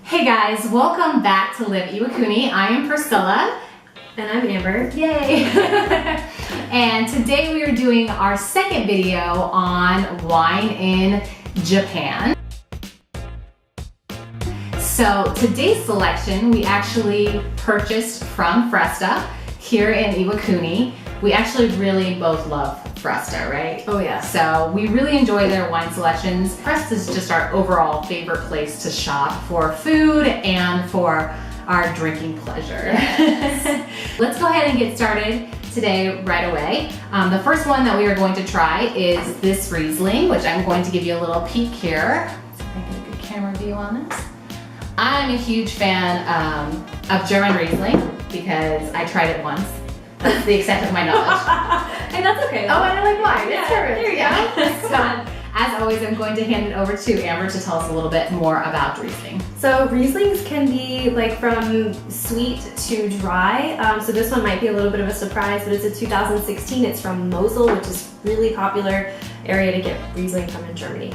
Hey guys, welcome back to Live Iwakuni. I am Priscilla. And I'm Amber. Yay! And today we are doing our second video on wine in Japan. So today's selection we actually purchased from Fresta here in Iwakuni. We actually really both love Fresta, right? Oh yeah. So we really enjoy their wine selections. Fresta is just our overall favorite place to shop for food and for our drinking pleasure. Yes. Let's go ahead and get started today right away. The first one that we are going to try is this Riesling, which I'm going to give you a little peek here. Let's see if I can get a good camera view on this. I'm a huge fan of German Riesling because I tried it once. That's the extent of my knowledge. And that's okay. Oh, and I like wine. Yeah, It's perfect. there you go. So, as always, I'm going to hand it over to Amber to tell us a little bit more about Riesling. So Rieslings can be like from sweet to dry. So this one might be a little bit of a surprise, but it's a 2016. It's from Mosel, which is really popular area to get Riesling from in Germany.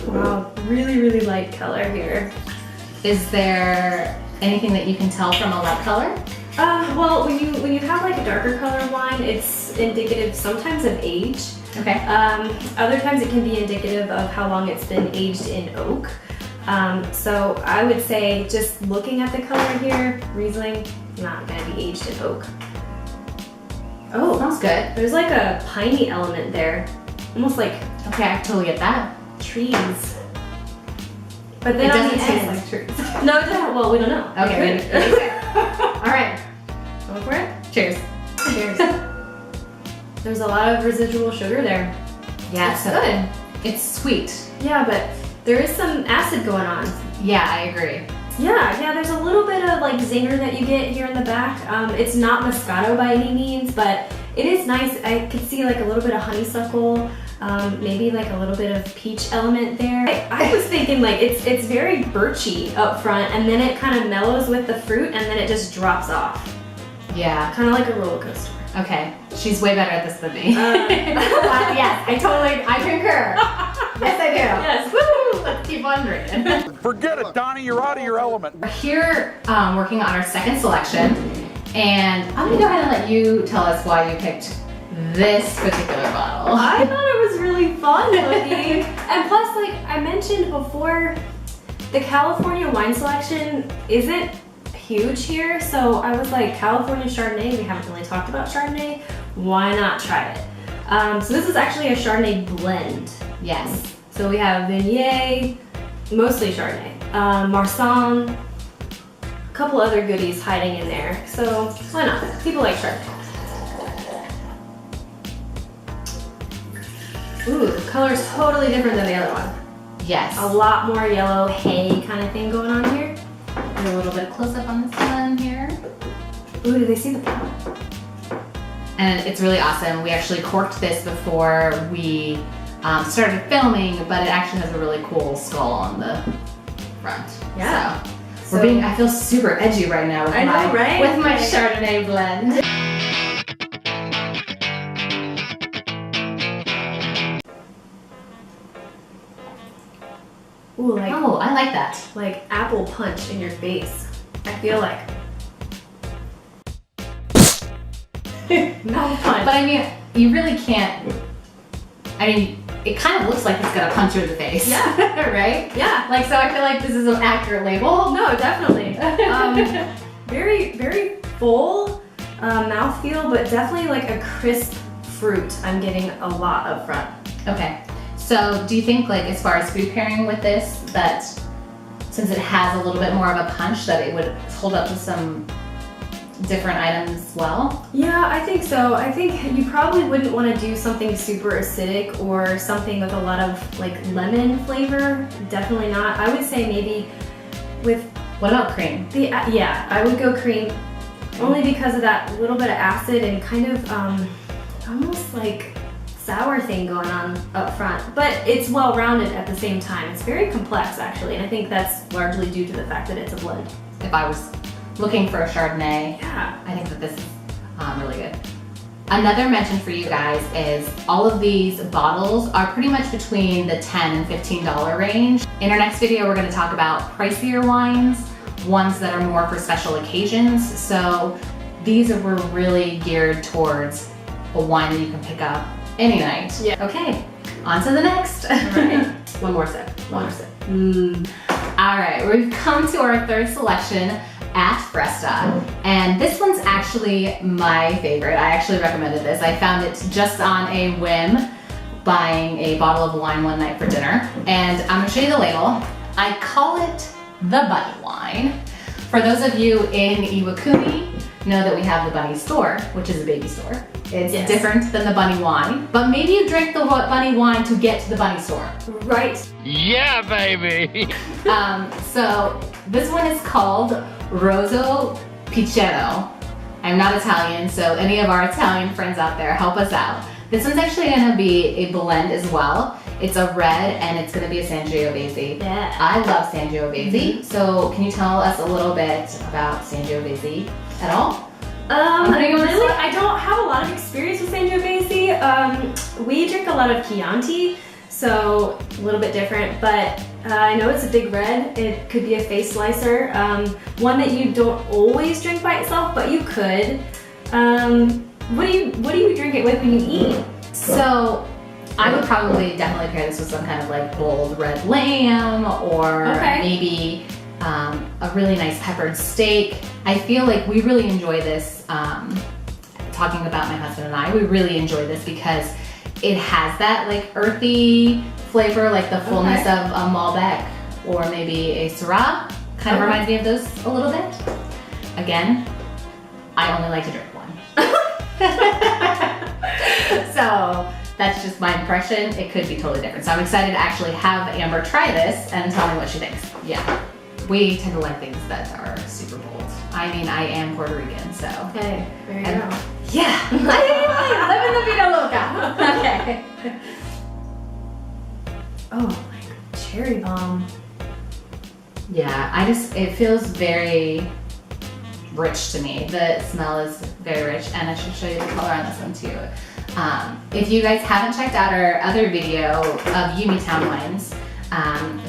Wow, really light color here. Is there anything that you can tell from a light color? Well, when you have like a darker color wine, it's indicative sometimes of age. Okay. Other times it can be indicative of how long it's been aged in oak. So I would say just looking at the color here, Riesling, not gonna be aged in oak. Oh, smells good. There's like a piney element there, almost like Okay, I totally get that. trees. But then It on doesn't the taste end, like trees. no, it doesn't. Well, we don't know. Okay, It ready? could. All right, Go for it. cheers. Cheers. There's a lot of residual sugar there. Yeah, It's so good. it's sweet. Yeah, but there is some acid going on. Yeah, I agree. Yeah, there's a little bit of like zinger that you get here in the back. It's not Moscato by any means, but it is nice. I could see like a little bit of honeysuckle, maybe like a little bit of peach element there. I was thinking like it's very birchy up front, and then it kind of mellows with the fruit, and then it just drops off. Yeah. Kind of like a roller coaster. Okay, she's way better at this than me. Yes, I concur. Yes, I do. Yes. Woo! Let's keep on drinking. Forget it, Donnie, you're out of your element. We're here working on our second selection, and I'm gonna go ahead and let you tell us why you picked this particular bottle. I thought it was really fun looking. And plus, like I mentioned before, the California wine selection isn't huge here. So I was like, California Chardonnay, we haven't really talked about Chardonnay. Why not try it? So this is actually a Chardonnay blend. Yes. So we have Viognier, mostly Chardonnay, Marsanne, a couple other goodies hiding in there. So why not? People like Chardonnay. Ooh, the color's totally different than the other one. Yes. A lot more yellow hay kind of thing going on here. Do a little bit close up on this one here. Ooh, do they see the bottle? And it's really awesome. We actually corked this before we started filming, but it actually has a really cool skull on the front. Yeah. So I feel super edgy right now with I know, right? with my Chardonnay blend. Ooh, like Oh, I like that. apple punch in your face. I feel like. Mouth punch. But I mean, you really can't. I mean, it kind of looks like it's gonna punch you in the face. Yeah. Right? Yeah. Like, so I feel like this is an accurate label. No, definitely. Very full mouthfeel, but definitely like a crisp fruit. I'm getting a lot up front. Okay. So do you think, like, as far as food pairing with this, that since it has a little bit more of a punch, that it would hold up to some different items well? Yeah, I think so. I think you probably wouldn't want to do something super acidic or something with a lot of like lemon flavor. Definitely not. I would say maybe with What about cream? yeah, I would go cream only because of that little bit of acid and kind of almost like sour thing going on up front, but it's well-rounded at the same time. It's very complex actually, and I think that's largely due to the fact that it's a blend. If I was looking for a Chardonnay, Yeah. I think that this is really good. Another mention for you guys is all of these bottles are pretty much between the $10 and $15 range. In our next video, we're going to talk about pricier wines, ones that are more for special occasions. So these were really geared towards a wine that you can pick up any night. Yeah. Okay, on to the next. All right. One more sip. One more sip. All right, we've come to our third selection at Fresta, and this one's actually my favorite. I actually recommended this. I found it just on a whim, buying a bottle of wine one night for dinner, and I'm gonna show you the label. I call it the bunny wine. For those of you in Iwakuni, know that we have the bunny store, which is a baby store. It's different than the bunny wine, but maybe you drink the bunny wine to get to the bunny store. Right. Yeah, baby. So this one is called Rosso Pichetto. I'm not Italian, so any of our Italian friends out there, help us out. This one's actually gonna be a blend as well. It's a red and it's gonna be a Sangiovese. Yeah. I love Sangiovese. So can you tell us a little bit about Sangiovese at all? Really, I don't have a lot of experience with Sangiovese. We drink a lot of Chianti, so a little bit different, but I know it's a big red. It could be a face slicer, one that you don't always drink by itself, but you could. What do you drink it with when you eat? So I would probably definitely pair this with some kind of like bold red lamb, or maybe a really nice peppered steak. I feel like we really enjoy this, talking about my husband and I, we really enjoy this because it has that like earthy flavor, like the fullness of a Malbec or maybe a Syrah. Kind of reminds me of those a little bit. Again, I only like to drink one. So that's just my impression. It could be totally different. So I'm excited to actually have Amber try this and tell me what she thinks. Yeah, we tend to like things that are super bold. I mean, I am Puerto Rican, so. Okay, there you go. Yeah, I live in the Vida Loca. Okay. Oh, like cherry bomb. Yeah, it feels very rich to me. The smell is very rich, and I should show you the color on this one too. If you guys haven't checked out our other video of Yumitown wines,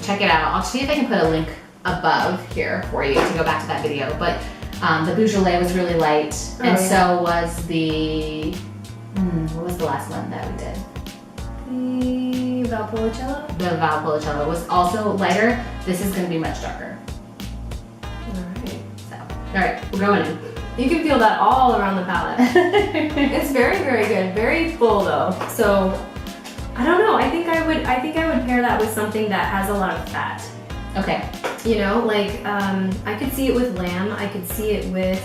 check it out. I'll see if I can put a link above here for you to go back to that video. But the Beaujolais was really light, so was the, what was the last one that we did? The Valpolicella? The Valpolicella was also lighter. This is going to be much darker. Alright. So, alright, we're going in. You can feel that all around the palate. It's very, very good. Very full though. So I don't know. I think I would pair that with something that has a lot of fat. Okay. You know, like I could see it with lamb. I could see it with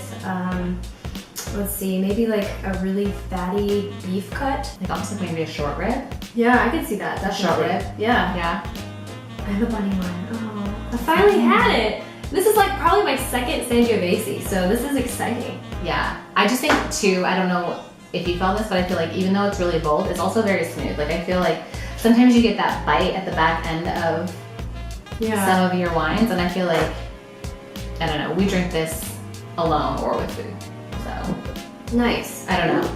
let's see, maybe like a really fatty beef cut. Like almost like maybe a short rib. Yeah, I could see that. That's short rib. Yeah. Yeah. And the bunny wine. Oh, I finally had it. This is like probably my second Sangiovese, so this is exciting. Yeah. I just think too, I don't know if you felt this, but I feel like even though it's really bold, it's also very smooth. Like I feel like sometimes you get that bite at the back end of some of your wines, and I feel like, I don't know, we drink this alone or with food. So nice. I don't know.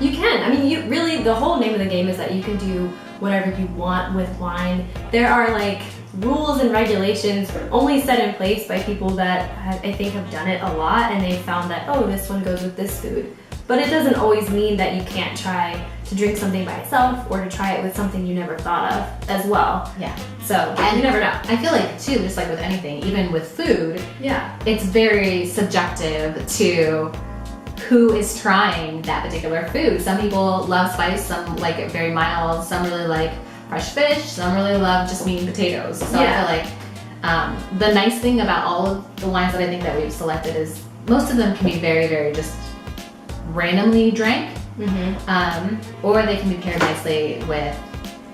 You can. I mean, you really, the whole name of the game is that you can do whatever you want with wine. There are like rules and regulations only set in place by people that I think have done it a lot, and they've found that, oh, this one goes with this food. But it doesn't always mean that you can't try to drink something by itself or to try it with something you never thought of as well. Yeah. So, and you never know. I feel like too, just like with anything, even with food, it's very subjective to who is trying that particular food. Some people love spice, some like it very mild, some really like fresh fish, some really love just meat and potatoes. So I feel like the nice thing about all of the wines that I think that we've selected is most of them can be very, very just randomly drank, or they can be paired nicely with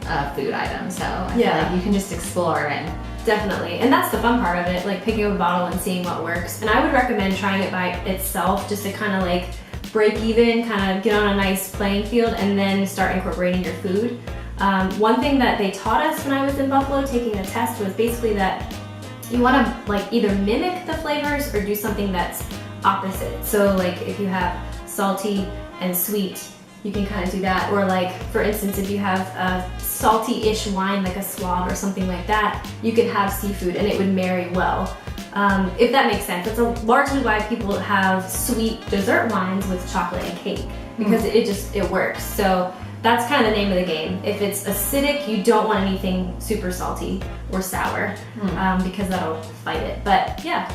a food item. So I feel like you can just explore and definitely. And that's the fun part of it, like picking up a bottle and seeing what works. And I would recommend trying it by itself just to kind of like break even, kind of get on a nice playing field, and then start incorporating your food. One thing that they taught us when I was in Buffalo taking a test was basically that you want to like either mimic the flavors or do something that's opposite. So like if you have salty and sweet you can kind of do that. Or like, for instance, if you have a salty-ish wine, like a Suave or something like that, you could have seafood and it would marry well. If that makes sense. That's largely why people have sweet dessert wines with chocolate and cake, because it works. So that's kind of the name of the game. If it's acidic, you don't want anything super salty or sour, because that'll fight it. But yeah,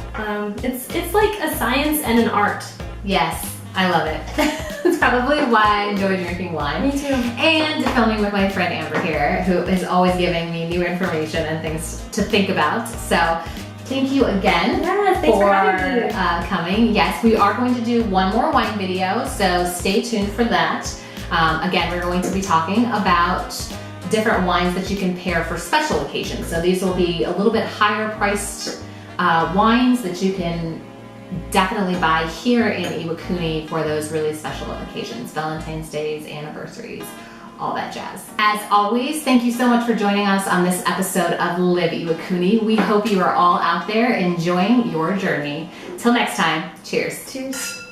it's like a science and an art. Yes, I love it. That's probably why I enjoy drinking wine. Me too. And filming with my friend Amber here, who is always giving me new information and things to think about. So thank you again for coming. Yes, we are going to do one more wine video, so stay tuned for that. Again, we're going to be talking about different wines that you can pair for special occasions. So these will be a little bit higher priced wines that you can definitely buy here in Iwakuni for those really special occasions, Valentine's Days, anniversaries, all that jazz. As always, thank you so much for joining us on this episode of Live Iwakuni. We hope you are all out there enjoying your journey. Till next time, cheers. Cheers.